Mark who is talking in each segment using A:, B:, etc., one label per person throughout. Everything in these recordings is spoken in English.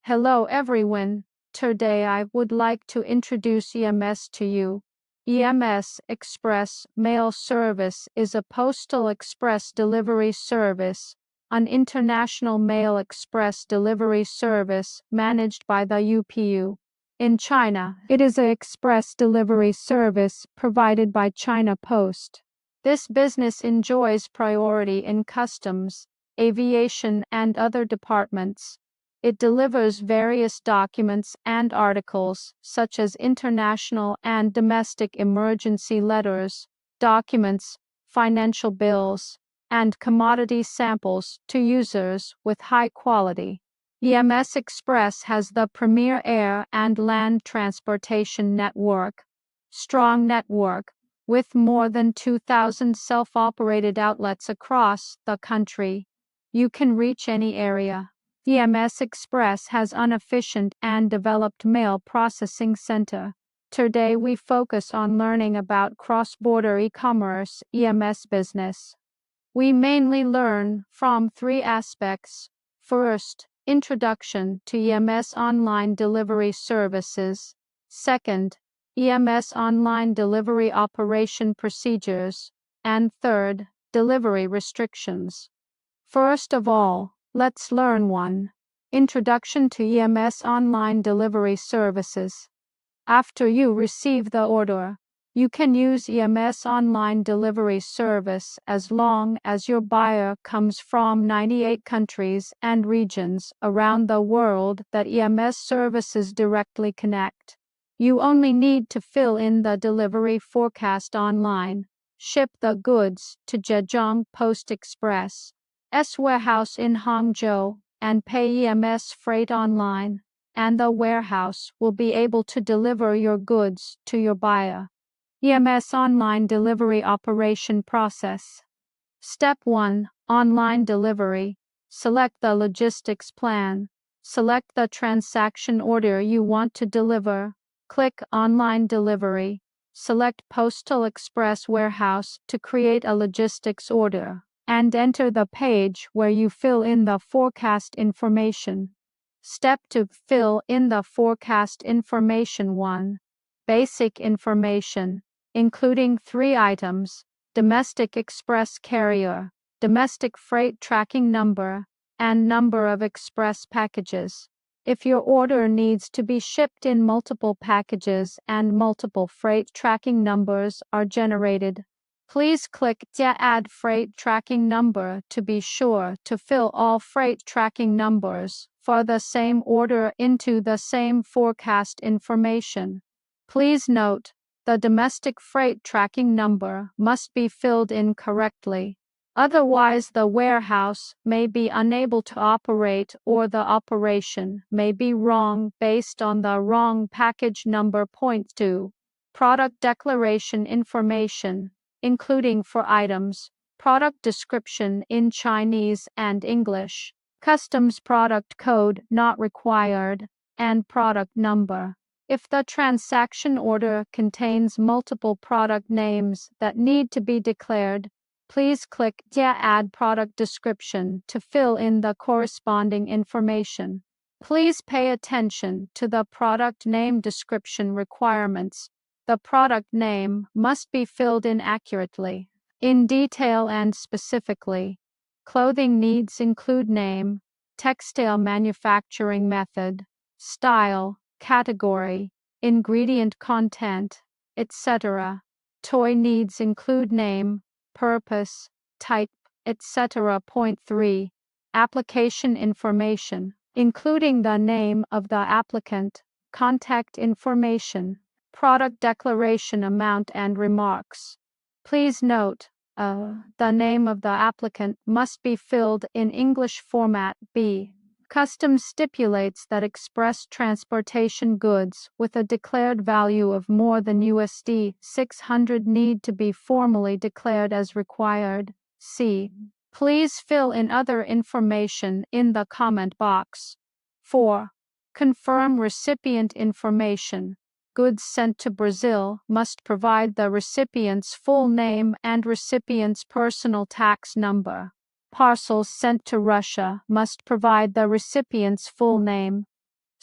A: Hello everyone. Today I would like to introduce EMS to you. EMS Express Mail Service is a postal express delivery service, an international mail express delivery service managed by the UPU. In China, it is an express delivery service provided by China Post. This business enjoys priority in customs, aviation, and other departments. It delivers various documents and articles, such as international and domestic emergency letters, documents, financial bills, and commodity samples to users with high quality. EMS Express has the premier air and land transportation network, strong network, with more than 2,000 self-operated outlets across the country. You can reach any area. EMS Express has an efficient and developed mail processing center. Today we focus on learning about cross-border e-commerce EMS business. We mainly learn from three aspects. First, introduction to EMS online delivery services. Second, EMS online delivery operation procedures. And third, delivery restrictions. First of all, let's learn 1. Introduction to EMS online delivery services. After you receive the order, you can use EMS online delivery service as long as your buyer comes from 98 countries and regions around the world that EMS services directly connect. You only need to fill in the delivery forecast online, ship the goods to Zhejiang Post Express warehouse in Hangzhou, and pay EMS freight online, and the warehouse will be able to deliver your goods to your buyer. EMS online delivery operation process. Step 1. Online delivery. Select the logistics plan. Select the transaction order you want to deliver. Click Online Delivery. Select Postal Express Warehouse to create a logistics order, and enter the page where you fill in the forecast information. Step 2. Fill in the forecast information. 1. Basic information, including 3 items: domestic express carrier, domestic freight tracking number, and number of express packages. If your order needs to be shipped in multiple packages and multiple freight tracking numbers are generated, please click Add Freight Tracking Number to be sure to fill all freight tracking numbers for the same order into the same forecast information. Please note, the domestic freight tracking number must be filled in correctly. Otherwise, the warehouse may be unable to operate or the operation may be wrong based on the wrong package number. Point 2. Product declaration information, including for items, product description in Chinese and English, customs product code not required, and product number. If the transaction order contains multiple product names that need to be declared, please click Add Product Description to fill in the corresponding information. Please pay attention to the product name description requirements. The product name must be filled in accurately, in detail and specifically. Clothing needs include name, textile manufacturing method, style, category, ingredient content, etc. Toy needs include name, purpose, type, etc. Point 3. Application information, including the name of the applicant, contact information, product declaration amount and remarks. Please note, the name of the applicant must be filled in English format. B. Customs stipulates that express transportation goods with a declared value of more than USD 600 need to be formally declared as required. C. Please fill in other information in the comment box. 4. Confirm recipient information. Goods sent to Brazil must provide the recipient's full name and recipient's personal tax number. Parcels sent to Russia must provide the recipient's full name,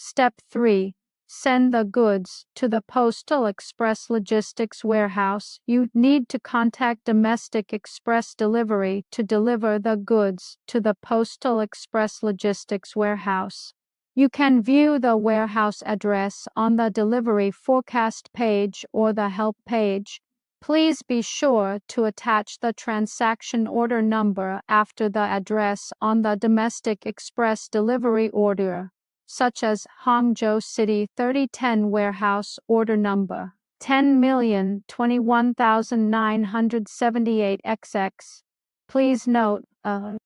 A: Step 3. Send the goods to the Postal Express Logistics Warehouse. You need to contact Domestic Express Delivery to deliver the goods to the Postal Express Logistics Warehouse. You can view the warehouse address on the delivery forecast page or the help page. Please be sure to attach the transaction order number after the address on the Domestic Express Delivery order, such as Hangzhou City 3010 Warehouse Order Number 10,021,978XX. Please note,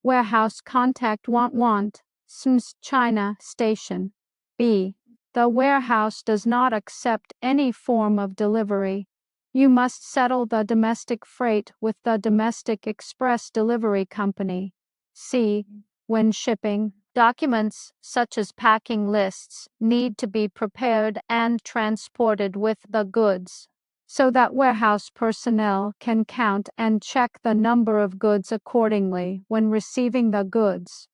A: warehouse contact want, SMS China Station. B. The warehouse does not accept any form of delivery. You must settle the domestic freight with the Domestic Express Delivery Company. C. When shipping, documents such as packing lists need to be prepared and transported with the goods, so that warehouse personnel can count and check the number of goods accordingly when receiving the goods.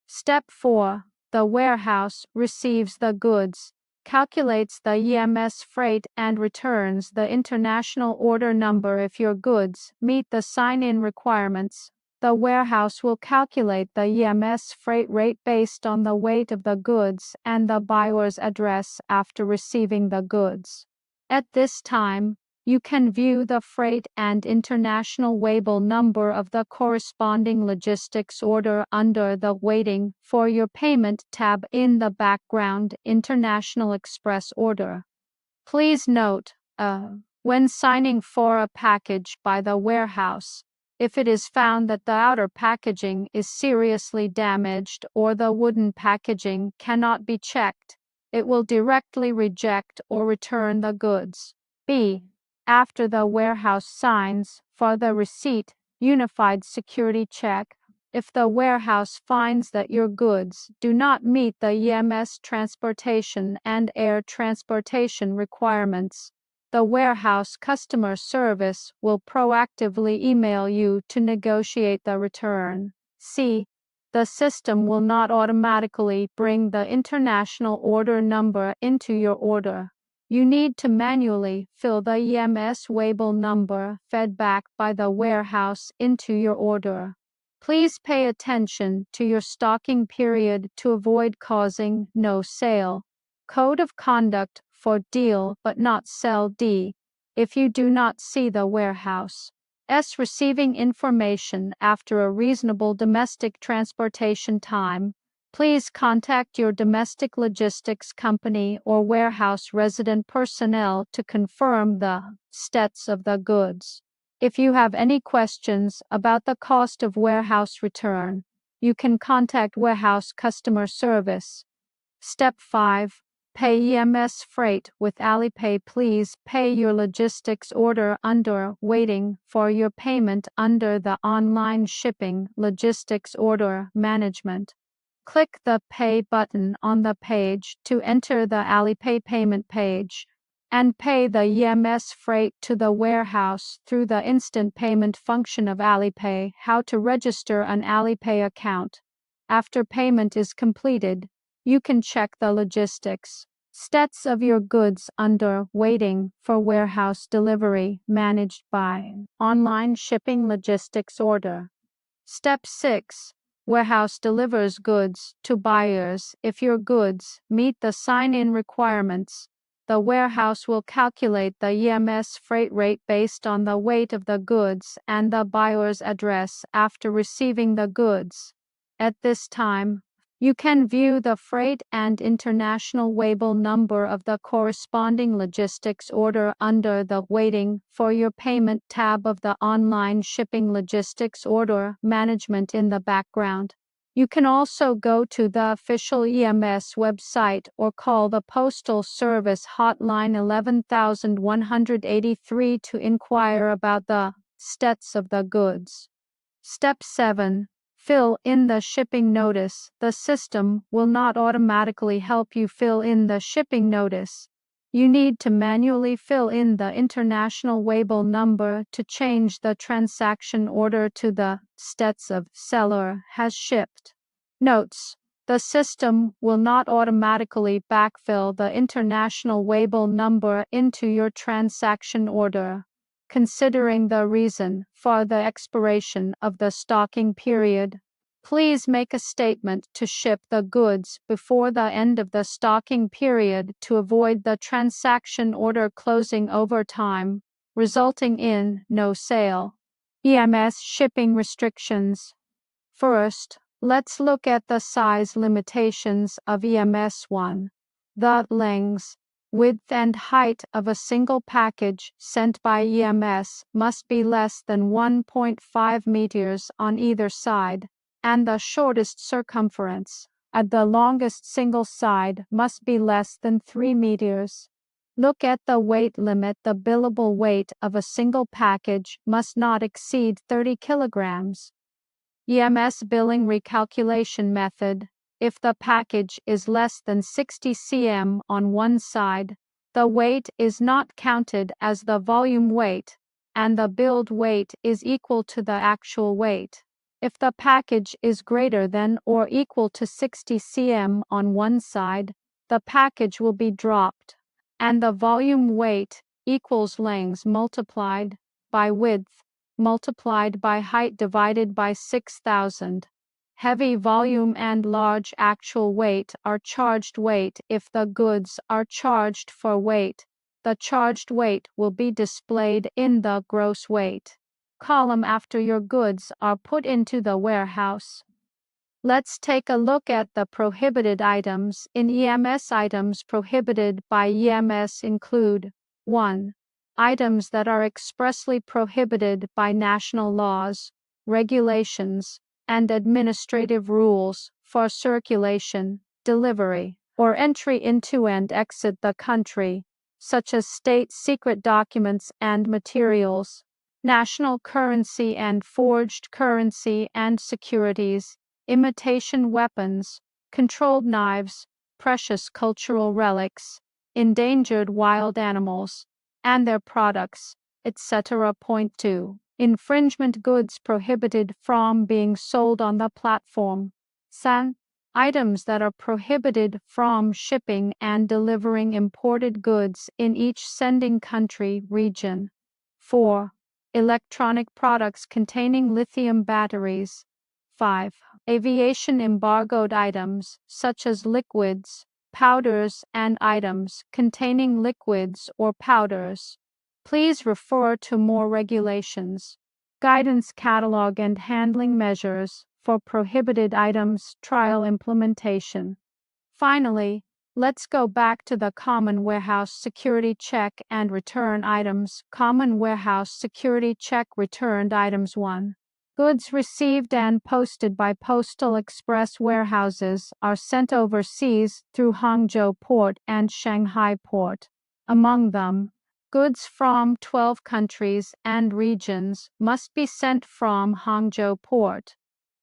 A: Step 4. The warehouse receives the goods, calculates the EMS freight and returns the international order number. If your goods meet the sign-in requirements, the warehouse will calculate the EMS freight rate based on the weight of the goods and the buyer's address after receiving the goods. At this time, you can view the freight and international label number of the corresponding logistics order under the Waiting for Your Payment tab in the background International Express order. Please note, when signing for a package by the warehouse, if it is found that the outer packaging is seriously damaged or the wooden packaging cannot be checked, it will directly reject or return the goods. B. After the warehouse signs for the receipt, unified security check, if the warehouse finds that your goods do not meet the EMS transportation and air transportation requirements, the warehouse customer service will proactively email you to negotiate the return. C. The system will not automatically bring the international order number into your order. You need to manually fill the EMS label number fed back by the warehouse into your order. Please pay attention to your stocking period to avoid causing no sale. Code of conduct for deal but not sell D. If you do not see the warehouse receiving information after a reasonable domestic transportation time, please contact your domestic logistics company or warehouse resident personnel to confirm the status of the goods. If you have any questions about the cost of warehouse return, you can contact warehouse customer service. Step 5. Pay EMS freight with Alipay. Please pay your logistics order under Waiting for Your Payment under the Online Shipping Logistics Order Management. Click the Pay button on the page to enter the Alipay payment page, and pay the EMS freight to the warehouse through the instant payment function of Alipay. How to register an Alipay account. After payment is completed, you can check the logistics status of your goods under Waiting for Warehouse Delivery managed by Online Shipping Logistics Order. Step 6. Warehouse delivers goods to buyers. If your goods meet the sign-in requirements, the warehouse will calculate the EMS freight rate based on the weight of the goods and the buyer's address after receiving the goods. At this time, you can view the freight and international label number of the corresponding logistics order under the Waiting for Your Payment tab of the Online Shipping Logistics Order Management in the background. You can also go to the official EMS website or call the Postal Service hotline 11183 to inquire about the status of the goods. Step 7. Fill in the shipping notice. The system will not automatically help you fill in the shipping notice. You need to manually fill in the international label number to change the transaction order to the status of seller has shipped. Notes: The system will not automatically backfill the international Weibull number into your transaction order, considering the reason for the expiration of the stocking period. Please make a statement to ship the goods before the end of the stocking period to avoid the transaction order closing over time, resulting in no sale. EMS shipping restrictions. First, let's look at the size limitations of EMS1. The length, width and height of a single package sent by EMS must be less than 1.5 meters on either side, and the shortest circumference at the longest single side must be less than 3 meters. Look at the weight limit. The billable weight of a single package must not exceed 30 kilograms. EMS billing recalculation method. If the package is less than 60 cm on one side, the weight is not counted as the volume weight, and the billed weight is equal to the actual weight. If the package is greater than or equal to 60 cm on one side, the package will be dropped, and the volume weight equals length multiplied by width multiplied by height divided by 6,000. Heavy volume and large actual weight are charged weight. If the goods are charged for weight, the charged weight will be displayed in the gross weight column after your goods are put into the warehouse. Let's take a look at the prohibited items in EMS. Items prohibited by EMS include 1. Items that are expressly prohibited by national laws, regulations, and administrative rules for circulation, delivery, or entry into and exit the country, such as state secret documents and materials, national currency and forged currency and securities, imitation weapons, controlled knives, precious cultural relics, endangered wild animals, and their products, etc. Point 2. Infringement goods prohibited from being sold on the platform. 3. Items that are prohibited from shipping and delivering imported goods in each sending country region. 4. Electronic products containing lithium batteries. 5. Aviation embargoed items, such as liquids, powders, and items containing liquids or powders. Please refer to more regulations, guidance catalog and handling measures for prohibited items trial implementation. Finally, let's go back to the Common Warehouse Security Check and Return Items. Common Warehouse Security Check Returned Items. 1. Goods received and posted by Postal Express warehouses are sent overseas through Hangzhou Port and Shanghai Port. Among them, goods from 12 countries and regions must be sent from Hangzhou Port.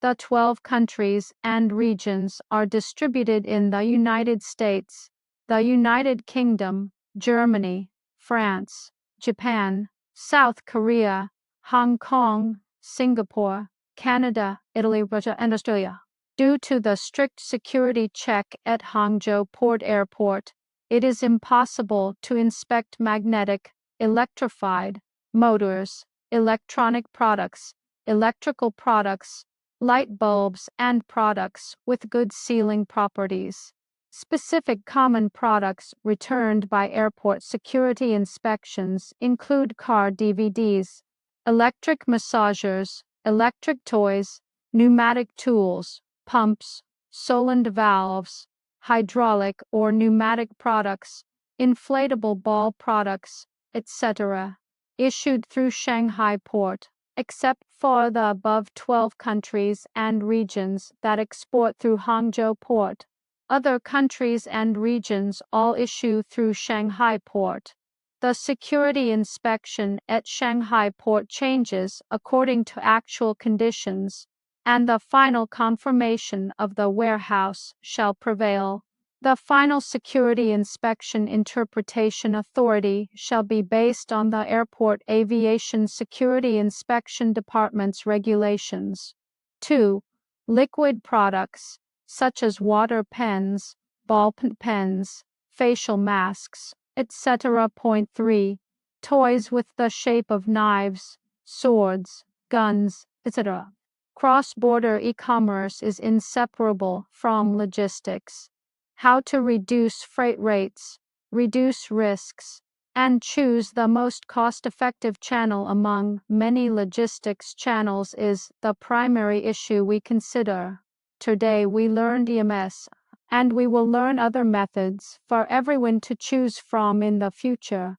A: The 12 countries and regions are distributed in the United States, the United Kingdom, Germany, France, Japan, South Korea, Hong Kong, Singapore, Canada, Italy, Russia, and Australia. Due to the strict security check at Hangzhou Port Airport, it is impossible to inspect magnetic, electrified, motors, electronic products, electrical products, light bulbs, and products with good sealing properties. Specific common products returned by airport security inspections include car DVDs, electric massagers, electric toys, pneumatic tools, pumps, Solenoid valves, hydraulic or pneumatic products, inflatable ball products, etc., issued through Shanghai Port, except for the above 12 countries and regions that export through Hangzhou Port. Other countries and regions all issue through Shanghai Port. The security inspection at Shanghai Port changes according to actual conditions, and the final confirmation of the warehouse shall prevail. The final security inspection interpretation authority shall be based on the Airport Aviation Security Inspection Department's regulations. 2. Liquid products, such as water pens, ball pens, facial masks, etc. Point 3. Toys with the shape of knives, swords, guns, etc. Cross-border e-commerce is inseparable from logistics. How to reduce freight rates, reduce risks, and choose the most cost-effective channel among many logistics channels is the primary issue we consider. Today we learned EMS, and we will learn other methods for everyone to choose from in the future.